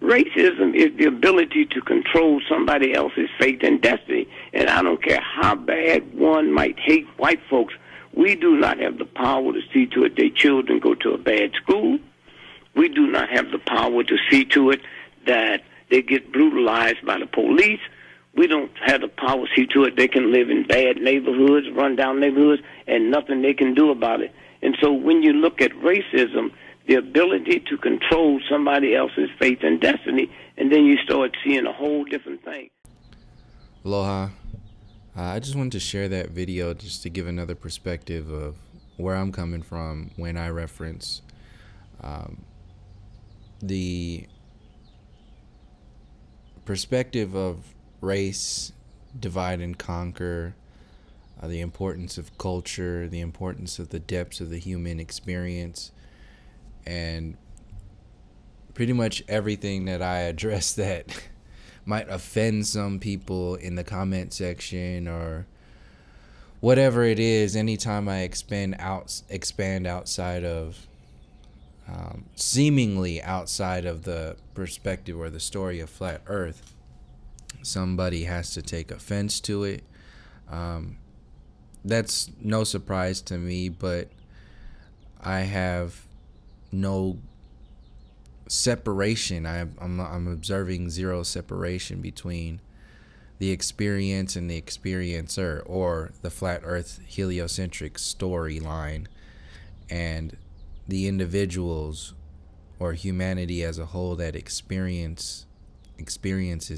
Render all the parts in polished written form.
Racism is the ability to control somebody else's fate and destiny. And I don't care how bad one might hate white folks, we do not have the power to see to it their children go to a bad school. We do not have the power to see to it that they get brutalized by the police. We don't have the power to see to it they can live in bad neighborhoods, run-down neighborhoods, and nothing they can do about it. And so when you look at racism, the ability to control somebody else's fate and destiny, and then you start seeing a whole different thing. Aloha. I just wanted to share that video just to give another perspective of where I'm coming from when I reference the perspective of race, divide and conquer, the importance of culture, the importance of the depths of the human experience, and pretty much everything that I address that might offend some people in the comment section or whatever it is. Anytime I expand outside of seemingly outside of the perspective or the story of flat earth, somebody has to take offense to it. That's no surprise to me, but I have no separation. I'm observing zero separation between the experience and the experiencer, or the flat earth heliocentric storyline, and the individuals or humanity as a whole that experiences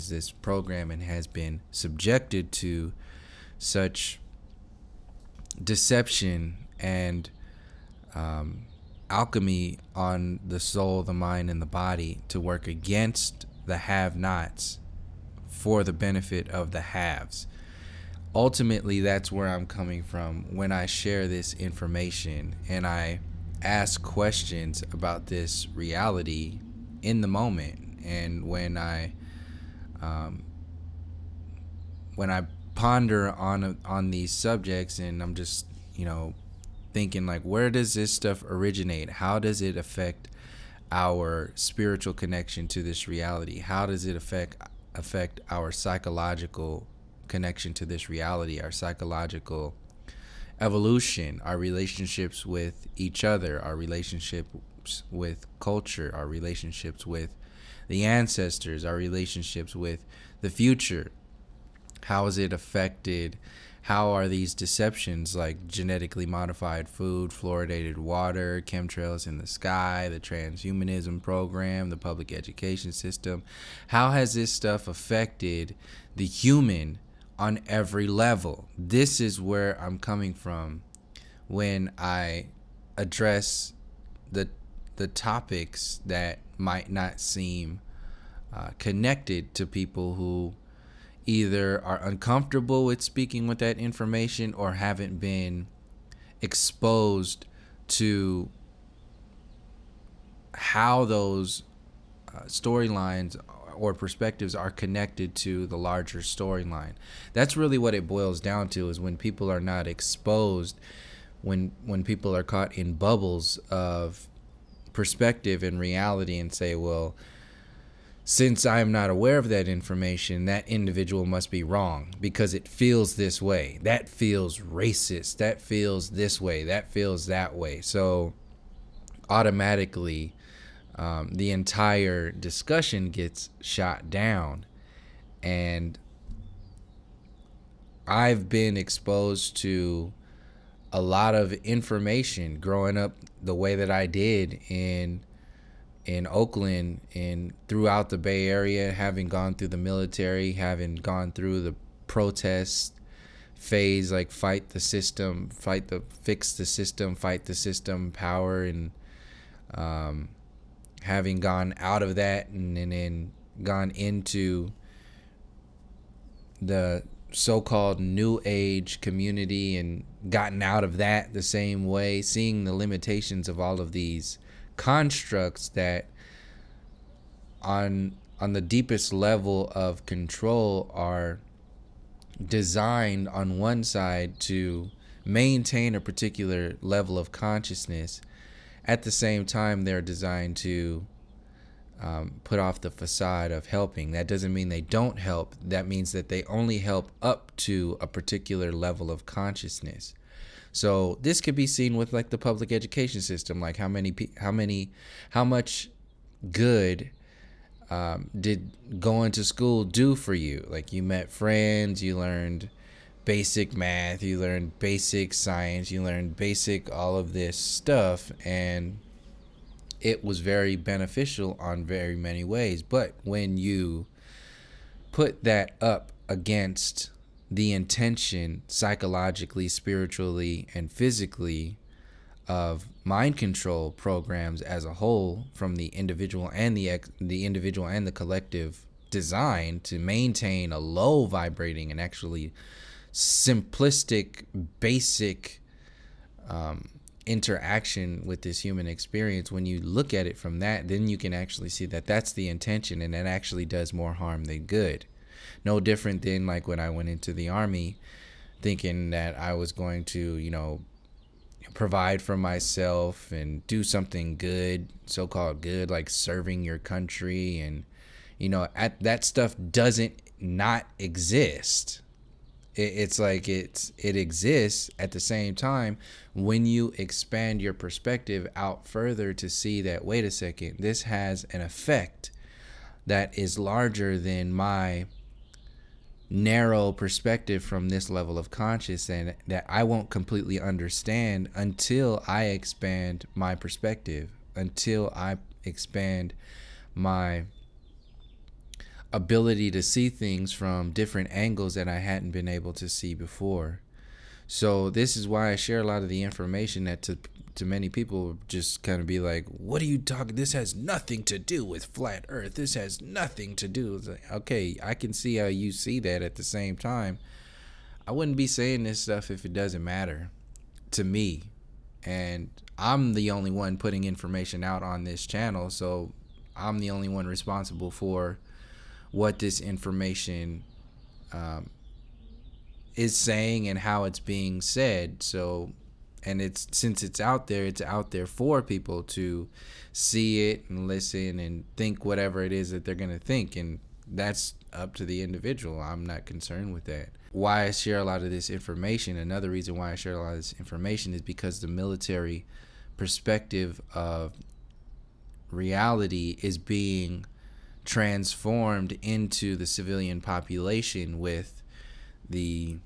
this program and has been subjected to such deception and alchemy on the soul, the mind, and the body to work against the have-nots for the benefit of the haves. Ultimately, that's where I'm coming from when I share this information and I ask questions about this reality in the moment. And when I ponder on these subjects, and I'm just, thinking like, where does this stuff originate? How does it affect our spiritual connection to this reality? How does it affect our psychological connection to this reality, our psychological evolution, our relationships with each other, our relationships with culture, our relationships with the ancestors, our relationships with the future? How is it affected? How are these deceptions like genetically modified food, fluoridated water, chemtrails in the sky, the transhumanism program, the public education system, how has this stuff affected the human on every level? This is where I'm coming from when I address the topics that might not seem connected to people who either are uncomfortable with speaking with that information or haven't been exposed to how those storylines or perspectives are connected to the larger storyline. That's really what it boils down to, is when people are not exposed, when people are caught in bubbles of perspective and reality and say, well, since I am not aware of that information, that individual must be wrong because it feels this way. That feels racist. That feels this way. That feels that way. So automatically, the entire discussion gets shot down. And I've been exposed to a lot of information growing up the way that I did in Oakland and throughout the Bay Area, having gone through the military, having gone through the protest phase, like fight the system, fix the system, fight the system power, and having gone out of that and then gone into the so-called new age community and gotten out of that the same way, seeing the limitations of all of these constructs that on the deepest level of control are designed on one side to maintain a particular level of consciousness. At the same time, they're designed to put off the facade of helping. That doesn't mean they don't help. That means that they only help up to a particular level of consciousness. So this could be seen with like the public education system. Like how much good did going to school do for you? Like you met friends, you learned basic math, you learned basic science, you learned basic all of this stuff, and it was very beneficial on very many ways. But when you put that up against the intention psychologically, spiritually, and physically of mind control programs as a whole, from the individual and the collective design to maintain a low vibrating and actually simplistic, basic interaction with this human experience, when you look at it from that, then you can actually see that that's the intention, and that actually does more harm than good. No different than like when I went into the Army thinking that I was going to, provide for myself and do something good, so-called good, like serving your country, and that stuff doesn't not exist. It's like it exists at the same time when you expand your perspective out further to see that, wait a second, this has an effect that is larger than my narrow perspective from this level of consciousness, and that I won't completely understand until I expand my perspective, until I expand my ability to see things from different angles that I hadn't been able to see before. So this is why I share a lot of the information that to many people just kind of be like, what are you talking? This has nothing to do with flat earth. This has nothing to do. It's like, okay, I can see how you see that. At the same time, I wouldn't be saying this stuff if it doesn't matter to me. And I'm the only one putting information out on this channel. So I'm the only one responsible for what this information is saying and how it's being said. So, and since it's out there for people to see it and listen and think whatever it is that they're going to think, and that's up to the individual. I'm not concerned with that. Why I share a lot of this information, another reason why I share a lot of this information, is because the military perspective of reality is being transformed into the civilian population with the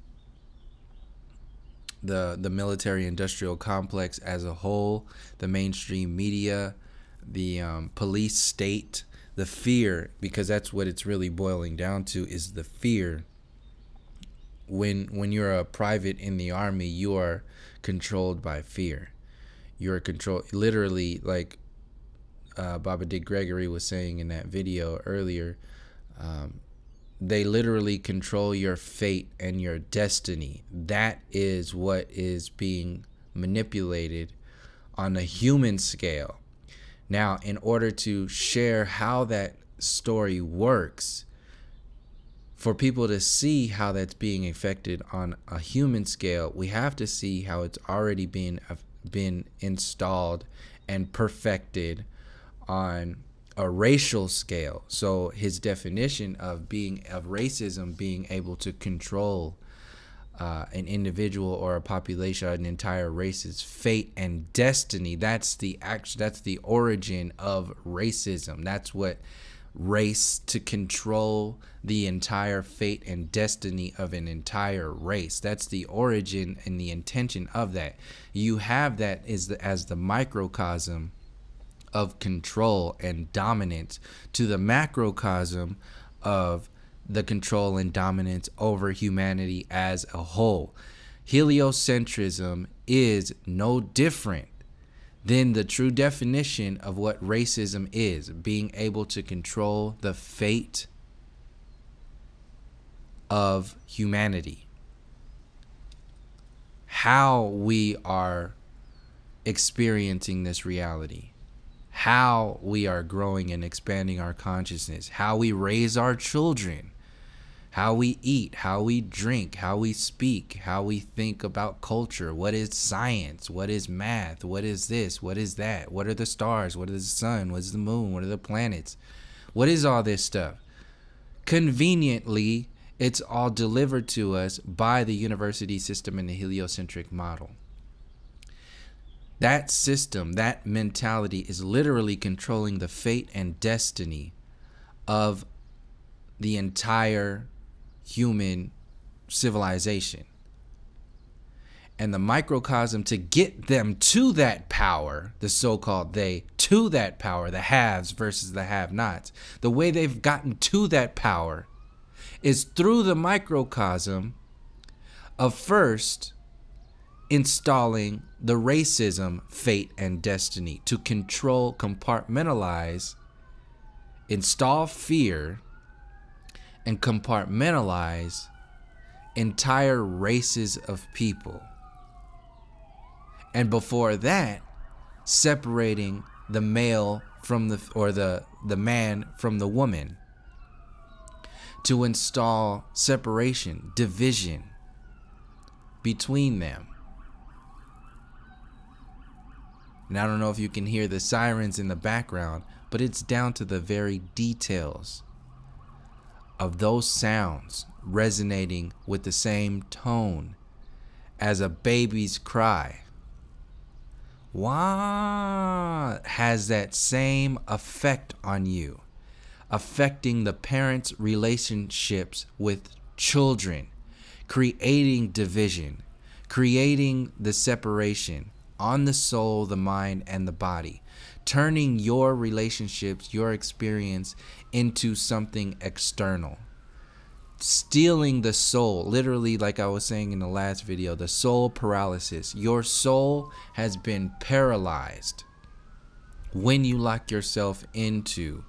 military industrial complex as a whole, the mainstream media, the police state, the fear, because that's what it's really boiling down to, is the fear. When you're a private in the Army, you are controlled by fear. You're controlled, literally, like Baba Dick Gregory was saying in that video earlier, they literally control your fate and your destiny. That is what is being manipulated on a human scale. Now, in order to share how that story works, for people to see how that's being affected on a human scale, we have to see how it's already been installed and perfected on a racial scale. So his definition of racism being able to control an individual or a population, an entire race's fate and destiny, that's the origin of racism. That's what race, to control the entire fate and destiny of an entire race. That's the origin and the intention of that. You have that as the microcosm of control and dominance to the macrocosm of the control and dominance over humanity as a whole. Heliocentrism is no different than the true definition of what racism is: being able to control the fate of humanity. How we are experiencing this reality, how we are growing and expanding our consciousness, how we raise our children how we eat, how we drink, how we speak, how we think about culture. What is science? What is math? What is this? What is that? What are the stars? What is the sun? What is the moon? What are the planets? What is all this stuff? Conveniently, it's all delivered to us by the university system and the heliocentric model. That system, that mentality is literally controlling the fate and destiny of the entire human civilization. And the microcosm, to get them to that power, the so-called they, to that power, the haves versus the have-nots, the way they've gotten to that power is through the microcosm of first installing the racism, fate, and destiny to control, compartmentalize, install fear, and compartmentalize entire races of people. And before that, separating the male from the man from the woman, to install separation, division between them. And I don't know if you can hear the sirens in the background, but it's down to the very details of those sounds resonating with the same tone as a baby's cry. Wah has that same effect on you, affecting the parents' relationships with children, creating division, creating the separation on the soul, the mind, and the body, turning your relationships, your experience into something external, stealing the soul, literally, like I was saying in the last video, the soul paralysis. Your soul has been paralyzed when you lock yourself into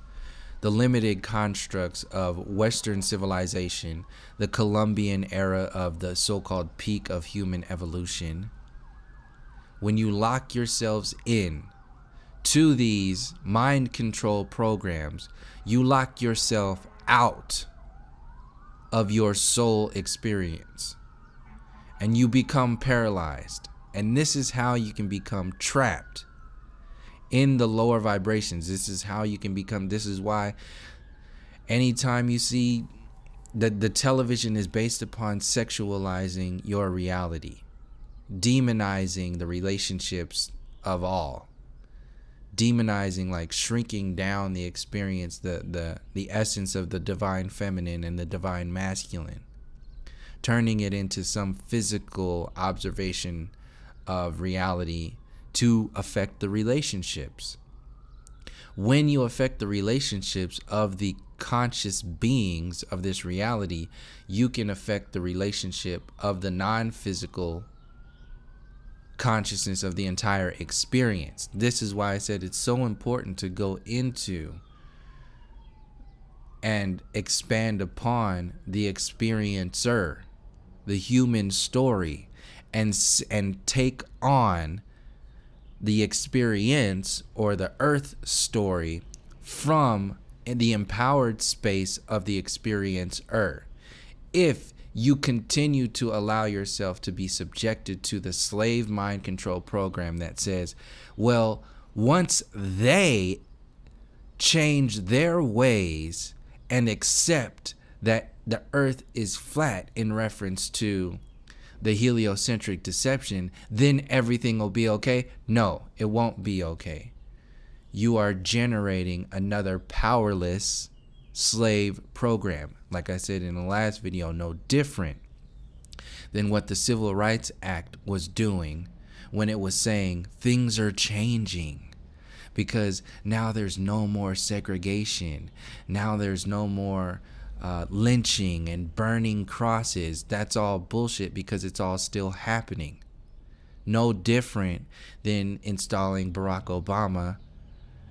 the limited constructs of Western civilization, the Columbian era of the so-called peak of human evolution. When you lock yourselves in to these mind control programs, you lock yourself out of your soul experience and you become paralyzed. And this is how you can become trapped in the lower vibrations. This is how you can become, this is why anytime you see that the television is based upon sexualizing your reality, demonizing the relationships of all, demonizing, like shrinking down the experience, the essence of the divine feminine and the divine masculine, turning it into some physical observation of reality to affect the relationships. When you affect the relationships of the conscious beings of this reality, you can affect the relationship of the non-physical consciousness of the entire experience. This is why I said it's so important to go into and expand upon the experiencer, the human story, and take on the experience or the earth story from the empowered space of the experiencer. If you continue to allow yourself to be subjected to the slave mind control program that says, well, once they change their ways and accept that the earth is flat in reference to the heliocentric deception, then everything will be okay. No, it won't be okay. You are generating another powerless slave program. Like I said in the last video, no different than what the Civil Rights Act was doing when it was saying things are changing because now there's no more segregation. Now there's no more lynching and burning crosses. That's all bullshit because it's all still happening. No different than installing Barack Obama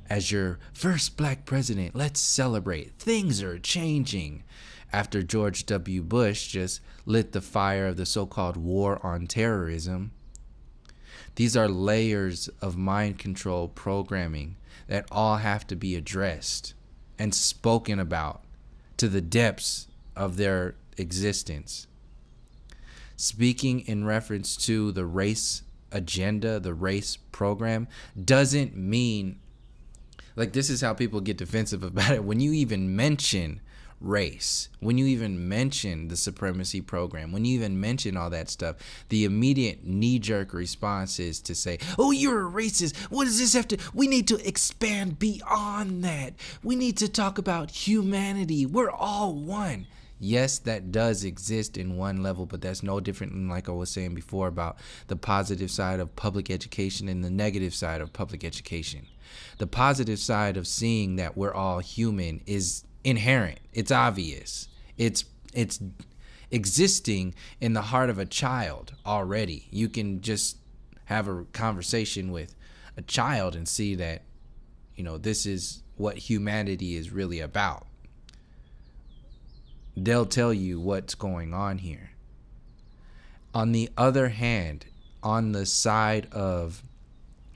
as your first black president. Let's celebrate. Things are changing. After George W. Bush just lit the fire of the so-called war on terrorism. These are layers of mind control programming that all have to be addressed and spoken about to the depths of their existence. Speaking in reference to the race agenda, the race program, doesn't mean, like, this is how people get defensive about it. When you even mention race, when you even mention the supremacy program, when you even mention all that stuff, the immediate knee-jerk response is to say, oh, you're a racist. What does this have to, we need to expand beyond that. We need to talk about humanity. We're all one. Yes, that does exist in one level, but that's no different than, like I was saying before, about the positive side of public education and the negative side of public education. The positive side of seeing that we're all human is inherent. It's obvious. It's existing in the heart of a child already. You can just have a conversation with a child and see that, you know, this is what humanity is really about. They'll tell you what's going on here. On the other hand, on the side of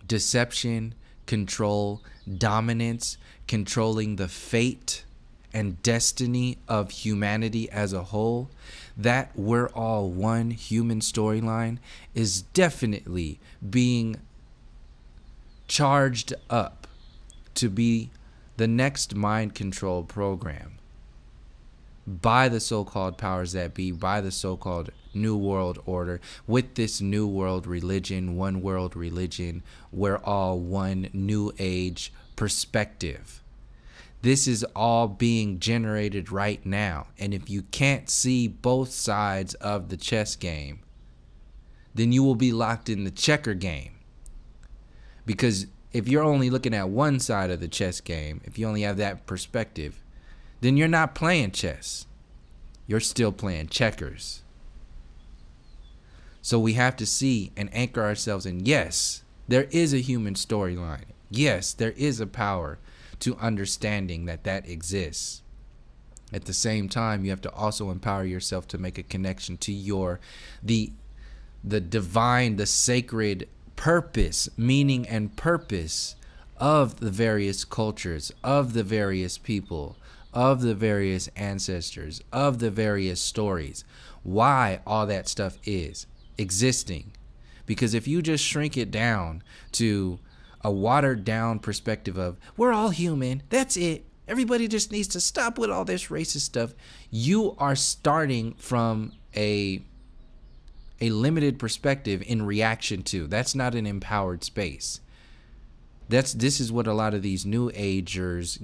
deception, control, dominance, controlling the fate and destiny of humanity as a whole, that we're all one human storyline is definitely being charged up to be the next mind control program by the so-called powers that be, by the so-called New World Order, with this New World religion, one world religion, we're all one New Age perspective. This is all being generated right now. And if you can't see both sides of the chess game, then you will be locked in the checker game. Because if you're only looking at one side of the chess game, if you only have that perspective, then you're not playing chess. You're still playing checkers. So we have to see and anchor ourselves in, yes, there is a human storyline. Yes, there is a power to understanding that that exists. At the same time, you have to also empower yourself to make a connection to the divine, the sacred purpose, meaning and purpose of the various cultures, of the various people, of the various ancestors, of the various stories, why all that stuff is existing. Because if you just shrink it down to a watered down perspective of we're all human, that's it, everybody just needs to stop with all this racist stuff, you are starting from a limited perspective in reaction to. That's not an empowered space. This is what a lot of these new agers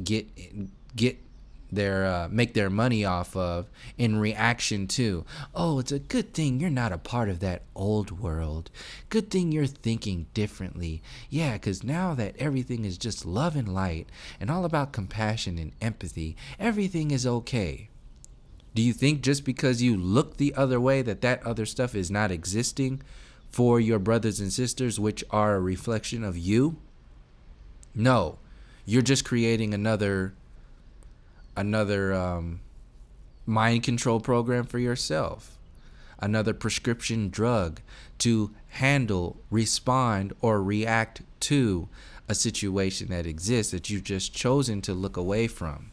make their money off of, in reaction to, oh, it's a good thing you're not a part of that old world. Good thing you're thinking differently. Yeah, because now that everything is just love and light and all about compassion and empathy, everything is okay. Do you think just because you look the other way that other stuff is not existing for your brothers and sisters, which are a reflection of you? No, you're just creating another mind control program for yourself, another prescription drug to handle, respond, or react to a situation that exists that you've just chosen to look away from.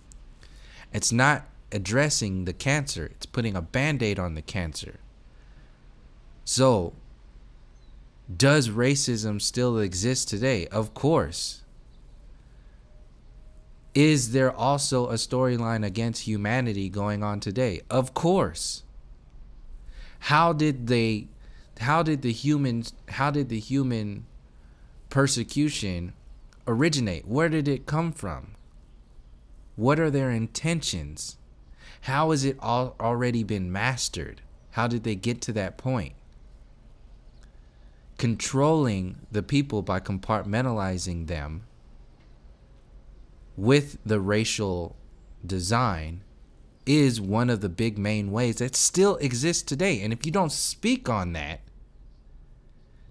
It's not addressing the cancer, it's putting a band-aid on the cancer. So, does racism still exist today? Of course. Is there also a storyline against humanity going on today? Of course. How did the human persecution originate? Where did it come from? What are their intentions? How has it already been mastered? How did they get to that point? Controlling the people by compartmentalizing them with the racial design is one of the big main ways that still exists today. And if you don't speak on that,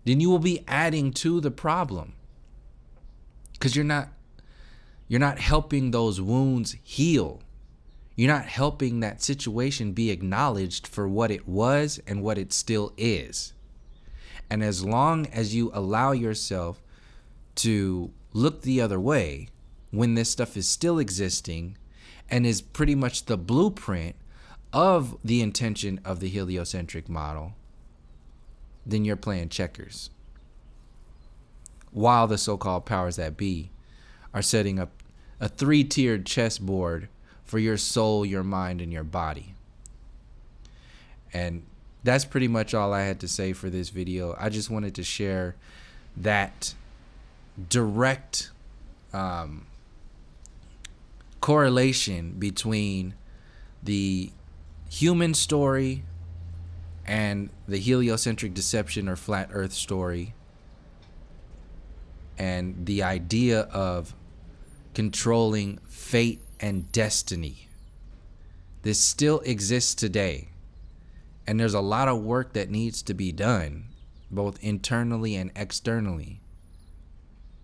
then you will be adding to the problem, because you're not helping those wounds heal. You're not helping that situation be acknowledged for what it was and what it still is. And as long as you allow yourself to look the other way when this stuff is still existing and is pretty much the blueprint of the intention of the heliocentric model, then you're playing checkers. While the so-called powers that be are setting up a 3-tiered chessboard for your soul, your mind, and your body. And that's pretty much all I had to say for this video. I just wanted to share that direct correlation between the human story and the heliocentric deception or flat earth story, and the idea of controlling fate and destiny. This still exists today, and there's a lot of work that needs to be done, both internally and externally,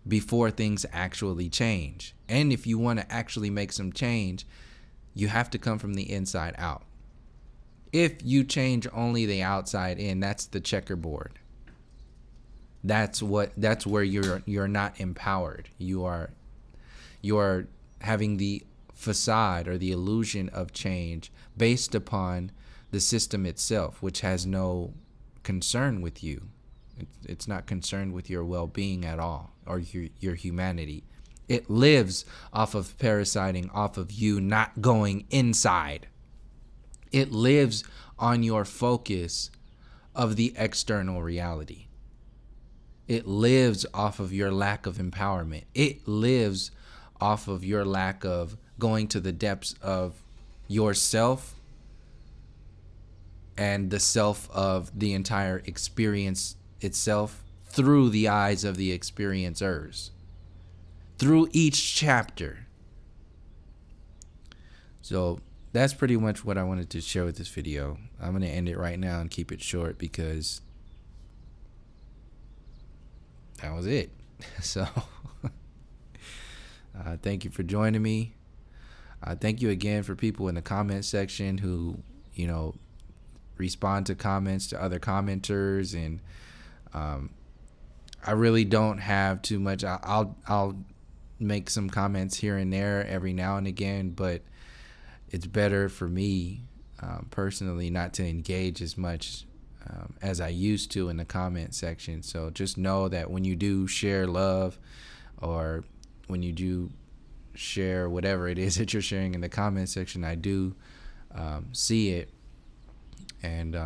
before things actually change. And if you want to actually make some change, you have to come from the inside out. If you change only the outside in, that's the checkerboard. That's where you're not empowered. You are having the facade or the illusion of change based upon the system itself, which has no concern with you. It's not concerned with your well-being at all, or your humanity. It lives off of parasiting off of you not going inside. It lives on your focus of the external reality. It lives off of your lack of empowerment. It lives off of your lack of going to the depths of yourself and the self of the entire experience itself through the eyes of the experiencers, through each chapter. So that's pretty much what I wanted to share with this video. I'm going to end it right now and keep it short because that was it. So thank you for joining me. Thank you again for people in the comment section who, respond to comments to other commenters. And I really don't have too much. I'll make some comments here and there every now and again, but it's better for me personally not to engage as much as I used to in the comment section. So just know that when you do share love, or when you do share whatever it is that you're sharing in the comment section, I do see it, and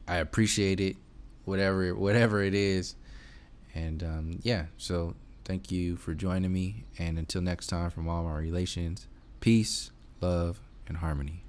I appreciate it, whatever it is. And yeah, so thank you for joining me, and until next time, from all my relations, peace, love, and harmony.